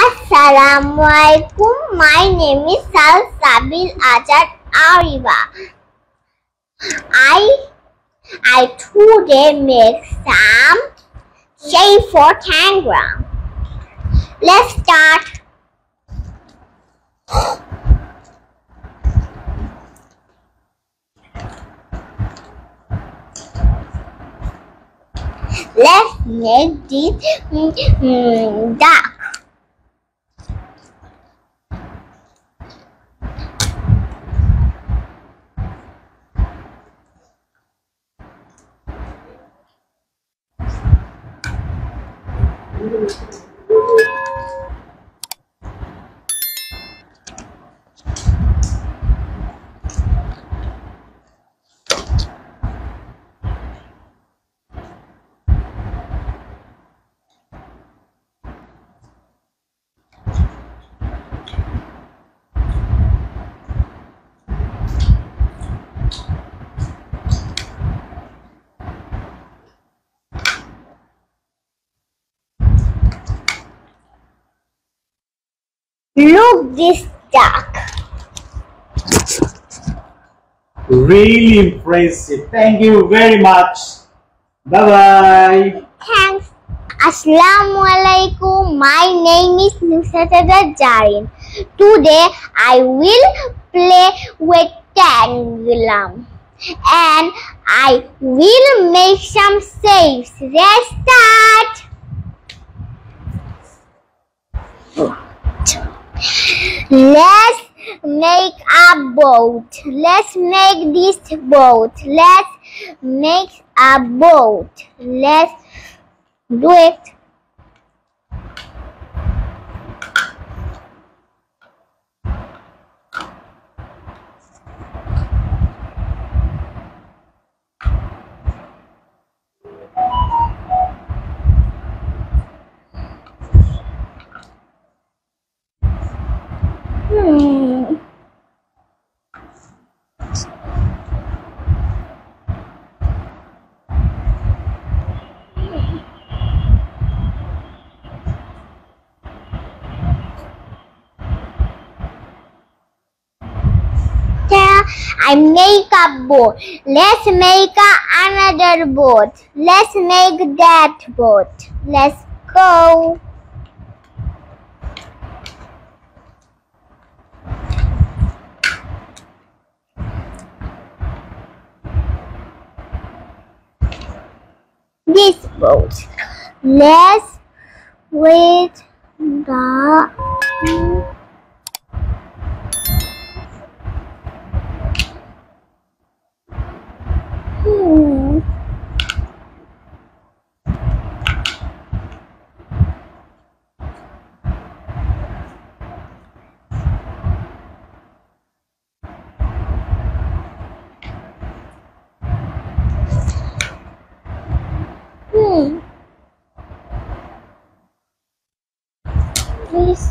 Assalamualaikum. My name is Salsabil Azad Ariba. I today make some shape for Tangram. Let's start. Let's make this duck. Look this duck. Really impressive. Thank you very much. Bye-bye. Thanks. Assalamualaikum. My name is Nusratada Jarin. Today I will play with Tangram and I will make some shapes. Let's start. Let's make a boat. Let's make this boat. Let's make a boat. Let's do it. I make a boat. Let's make another boat. Let's make that boat. Let's go. This boat. Let's wait the Please.